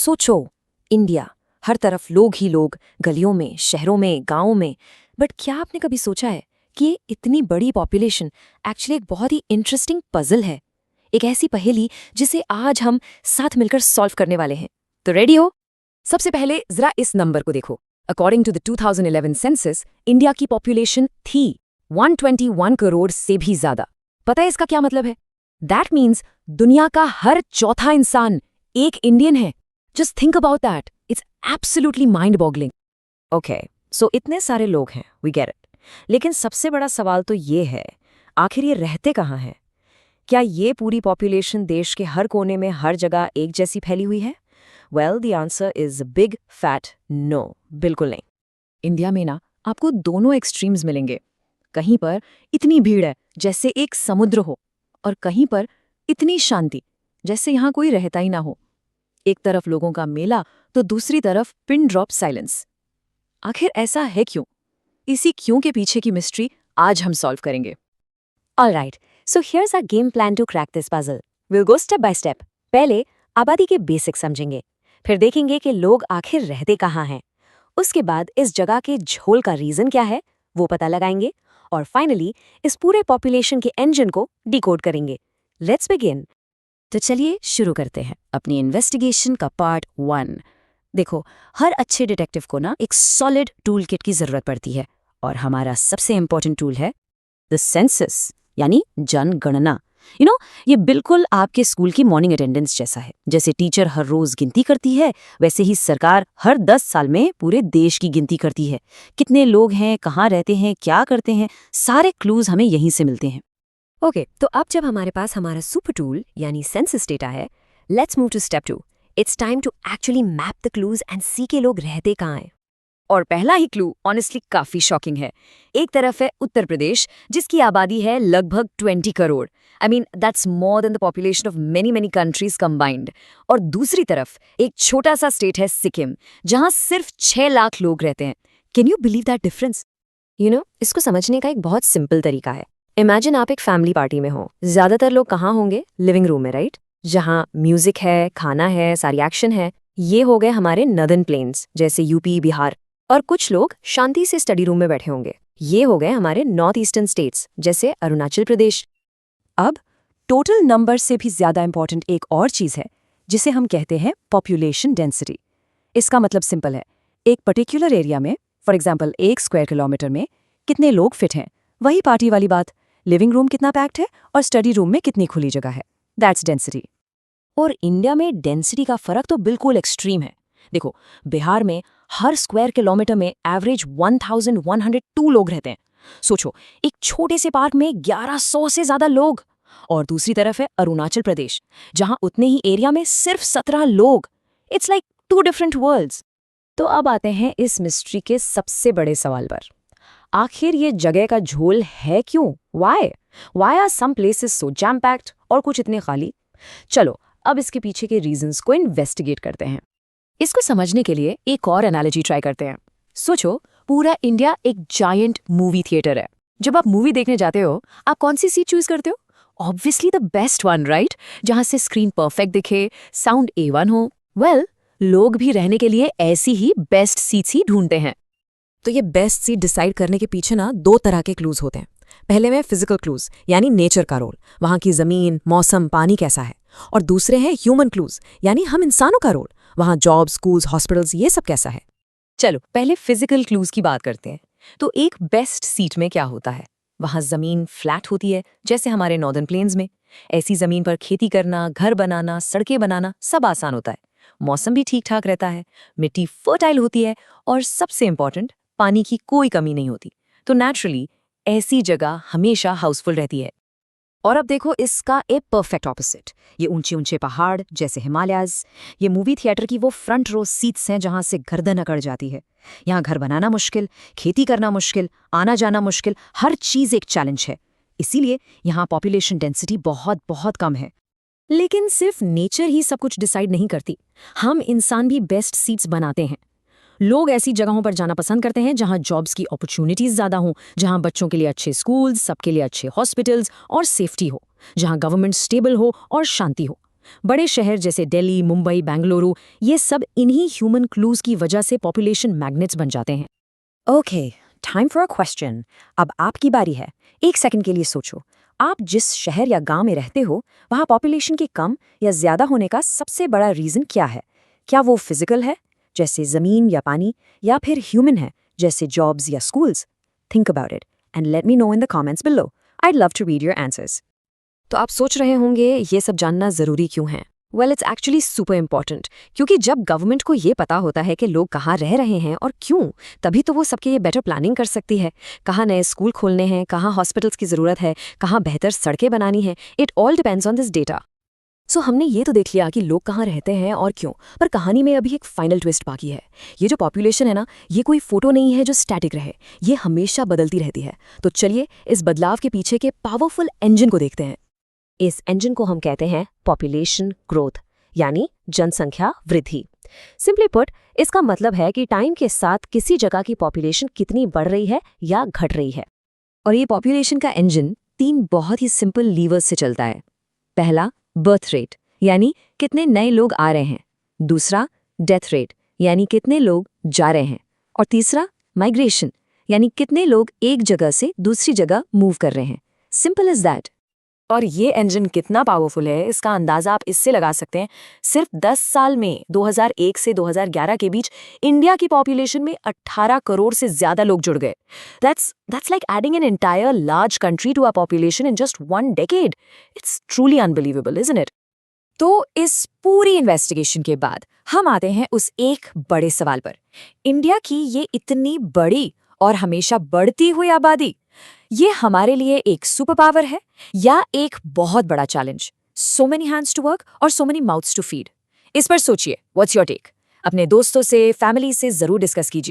सोचो, इंडिया, हर तरफ लोग ही लोग, गलियों में, शहरों में, गांवों में। बट क्या आपने कभी सोचा है कि ये इतनी बड़ी पॉपुलेशन एक्चुअली एक बहुत ही इंटरेस्टिंग पजल है, एक ऐसी पहेली जिसे आज हम साथ मिलकर सॉल्व करने वाले हैं। तो रेडी हो? सबसे पहले जरा इस नंबर को देखो। According to the 2011 census, India की पॉपुलेशन थी 121 करोड़ से भी ज्यादा। पता है इसका क्या मतलब है? दैट मीन्स दुनिया का हर चौथा इंसान एक इंडियन है। Just think about that, it's absolutely mind boggling. Okay, so इतने सारे लोग हैं, वी गेट इट। लेकिन सबसे बड़ा सवाल तो ये है, आखिर ये रहते कहाँ हैं? क्या ये पूरी पॉपुलेशन देश के हर कोने में हर जगह एक जैसी फैली हुई है? Well, the answer is big fat no, बिल्कुल नहीं। इंडिया में ना आपको दोनों एक्सट्रीम्स मिलेंगे। कहीं पर इतनी भीड़ है जैसे एक समुद्र हो, और कहीं पर इतनी शांति जैसे यहाँ कोई रहता ही ना हो। एक तरफ लोगों का मेला तो दूसरी तरफ पिन ड्रॉप साइलेंस। आखिर ऐसा है क्यों? इसी क्यों के पीछे की मिस्ट्री आज हम सॉल्व करेंगे। Alright, so here's our game plan to crack this puzzle. Will go step by step. पहले आबादी के बेसिक समझेंगे, फिर देखेंगे कि लोग आखिर रहते कहाँ हैं। उसके बाद इस जगह के झोल का रीजन क्या है वो पता लगाएंगे, और फाइनली इस पूरे पॉपुलेशन के इंजन को डिकोड करेंगे। Let's begin. तो चलिए शुरू करते हैं अपनी इन्वेस्टिगेशन का पार्ट 1। देखो, हर अच्छे डिटेक्टिव को ना एक सॉलिड टूल किट की जरूरत पड़ती है, और हमारा सबसे इंपॉर्टेंट टूल है द सेंसस, यानी जनगणना। ये बिल्कुल आपके स्कूल की मॉर्निंग अटेंडेंस जैसा है। जैसे टीचर हर रोज गिनती करती है, वैसे ही सरकार हर 10 साल में पूरे देश की गिनती करती है। कितने लोग हैं, कहाँ रहते हैं, क्या करते हैं, सारे क्लूज हमें यहीं से मिलते हैं। ओके, तो अब जब हमारे पास हमारा सुपर टूल यानी सेंसस डेटा है, let's move to step 2। It's time to actually map the clues and see के लोग रहते कहाँ हैं। और पहला ही क्लू ऑनेस्टली काफी शॉकिंग है। एक तरफ है उत्तर प्रदेश, जिसकी आबादी है लगभग 20 crore. I mean that's more than the population of many many countries combined. और दूसरी तरफ एक छोटा सा स्टेट है सिक्किम, जहां सिर्फ 6 लाख लोग रहते हैं। Can you believe that difference? इसको समझने का एक बहुत सिंपल तरीका है। इमेजिन आप एक फैमिली पार्टी में हो। ज्यादातर लोग कहाँ होंगे? लिविंग रूम में, राइट? जहाँ म्यूजिक है, खाना है, सारी एक्शन है। ये हो गए हमारे नॉर्दर्न प्लेन्स जैसे यूपी, बिहार। और कुछ लोग शांति से स्टडी रूम में बैठे होंगे। ये हो गए हमारे नॉर्थ ईस्टर्न स्टेट्स जैसे अरुणाचल प्रदेश। अब टोटल नंबर से भी ज्यादा इंपॉर्टेंट एक और चीज है, जिसे हम कहते हैं पॉपुलेशन डेंसिटी। इसका मतलब सिंपल है, एक पर्टिकुलर एरिया में, फॉर एग्जाम्पल 1 स्क्वायर किलोमीटर में कितने लोग फिट हैं। वही पार्टी वाली बात, लिविंग रूम कितना पैक्ड है और स्टडी रूम में कितनी खुली जगह है। That's density. और इंडिया में डेंसिटी का फर्क तो बिल्कुल एक्सट्रीम है। देखो, बिहार में हर स्क्वायर किलोमीटर में एवरेज 1102 लोग रहते हैं। सोचो, एक छोटे से पार्क में 1100 से ज्यादा लोग। और दूसरी तरफ है अरुणाचल प्रदेश, जहां उतने ही एरिया में सिर्फ 17 लोग। It's like 2 different worlds. तो अब आते हैं इस मिस्ट्री के सबसे बड़े सवाल पर। आखिर ये जगह का झोल है क्यों? Why are some places so jam packed और कुछ इतने खाली? चलो अब इसके पीछे के रीजंस को इन्वेस्टिगेट करते हैं। इसको समझने के लिए एक और एनालॉजी ट्राई करते हैं। सोचो, पूरा इंडिया एक जायंट मूवी थिएटर है। जब आप मूवी देखने जाते हो, आप कौन सी सीट चूज करते हो? Obviously the best one, right? जहां से स्क्रीन परफेक्ट दिखे, साउंड A1 हो। वेल, लोग भी रहने के लिए ऐसी ही बेस्ट सीट्स ही ढूंढते हैं। तो ये बेस्ट सीट डिसाइड करने के पीछे ना 2 तरह के क्लूज होते हैं। पहले में फिजिकल क्लूज, यानी नेचर का रोल, वहां की जमीन, मौसम, पानी कैसा है। और दूसरे हैं ह्यूमन क्लूज, यानी हम इंसानों का रोल, वहां जॉब, स्कूल्स, हॉस्पिटल्स, ये सब कैसा है। चलो पहले फिजिकल क्लूज की बात करते हैं। तो एक बेस्ट सीट में क्या होता है? वहां जमीन फ्लैट होती है, जैसे हमारे नॉर्दर्न प्लेन्स में। ऐसी जमीन पर खेती करना, घर बनाना, सड़कें बनाना सब आसान होता है। मौसम भी ठीक ठाक रहता है, मिट्टी फर्टाइल होती है, और सबसे इंपॉर्टेंट, पानी की कोई कमी नहीं होती। तो नेचुरली ऐसी जगह हमेशा हाउसफुल रहती है। और अब देखो इसका एक परफेक्ट ऑपोजिट, ये ऊंचे ऊंचे पहाड़ जैसे हिमालयाज। ये मूवी थिएटर की वो फ्रंट रो सीट्स हैं जहां से गर्दन अकड़ जाती है। यहाँ घर बनाना मुश्किल, खेती करना मुश्किल, आना जाना मुश्किल, हर चीज एक चैलेंज है। इसीलिए यहाँ पॉपुलेशन डेंसिटी बहुत बहुत कम है। लेकिन सिर्फ नेचर ही सब कुछ डिसाइड नहीं करती, हम इंसान भी बेस्ट सीट्स बनाते हैं। लोग ऐसी जगहों पर जाना पसंद करते हैं जहां जॉब्स की अपॉर्चुनिटीज ज्यादा हों, जहां बच्चों के लिए अच्छे स्कूल्स, सबके लिए अच्छे हॉस्पिटल्स और सेफ्टी हो, जहां गवर्नमेंट स्टेबल हो और शांति हो। बड़े शहर जैसे दिल्ली, मुंबई, बेंगलुरु, ये सब इन्हीं ह्यूमन क्लूज की वजह से पॉपुलेशन मैग्नेट्स बन जाते हैं। Okay, time for a question. अब आपकी बारी है। एक सेकंड के लिए सोचो, आप जिस शहर या गांव में रहते हो, वहां पॉपुलेशन के कम या ज्यादा होने का सबसे बड़ा रीजन क्या है? क्या वो फिजिकल है, जैसे जमीन या पानी, या फिर ह्यूमन है, जैसे जॉब्स या schools? Think about it and let me know in the comments below. I'd love to read your answers. तो आप सोच रहे होंगे ये सब जानना ज़रूरी क्यों है? Well, it's actually super important, क्योंकि जब गवर्नमेंट को ये पता होता है कि लोग कहाँ रह रहे हैं और क्यों, तभी तो वो सबके ये बेटर प्लानिंग कर सकती है। कहाँ नए स्कूल खोलने हैं, कहाँ हॉस्पिटल्स की ज़रूरत है, कहाँ बेहतर सड़कें बनानी है, it all depends on this data. So हमने ये तो देख लिया कि लोग कहाँ रहते हैं और क्यों, पर कहानी में अभी एक फाइनल ट्विस्ट बाकी है। ये जो पॉपुलेशन है ना, ये कोई फोटो नहीं है जो स्टैटिक रहे, ये हमेशा बदलती रहती है। तो चलिए इस बदलाव के पीछे के पावरफुल इंजन को देखते हैं। इस इंजन को हम कहते हैं पॉपुलेशन ग्रोथ, यानी जनसंख्या वृद्धि। सिंपली पुट, इसका मतलब है कि टाइम के साथ किसी जगह की पॉपुलेशन कितनी बढ़ रही है या घट रही है। और ये पॉपुलेशन का इंजन 3 बहुत ही सिंपल लीवर्स से चलता है। पहला, बर्थ रेट, यानी कितने नए लोग आ रहे हैं। दूसरा, डेथ रेट, यानी कितने लोग जा रहे हैं। और तीसरा, माइग्रेशन, यानी कितने लोग एक जगह से दूसरी जगह मूव कर रहे हैं। Simple is that. और ये इंजन कितना पावरफुल है, इसका अंदाजा आप इससे लगा सकते हैं। सिर्फ 10 साल में 2001 से 2011 के बीच इंडिया की पॉपुलेशन में 18 करोड़ से ज्यादा लोग जुड़ गए। That's like adding an entire large country to our population in just one decade. It's truly unbelievable, isn't it? तो इस पूरी इन्वेस्टिगेशन के बाद हम आते हैं उस एक बड़े सवाल पर। इंडिया की ये इतनी बड़ी और हमेशा बढ़ती हुई आबादी, ये हमारे लिए एक सुपर पावर है या एक बहुत बड़ा challenge? So many hands to work और so many mouths to feed. इस पर सोचिए, व्हाट्स योर टेक? अपने दोस्तों से, फैमिली से जरूर डिस्कस कीजिए।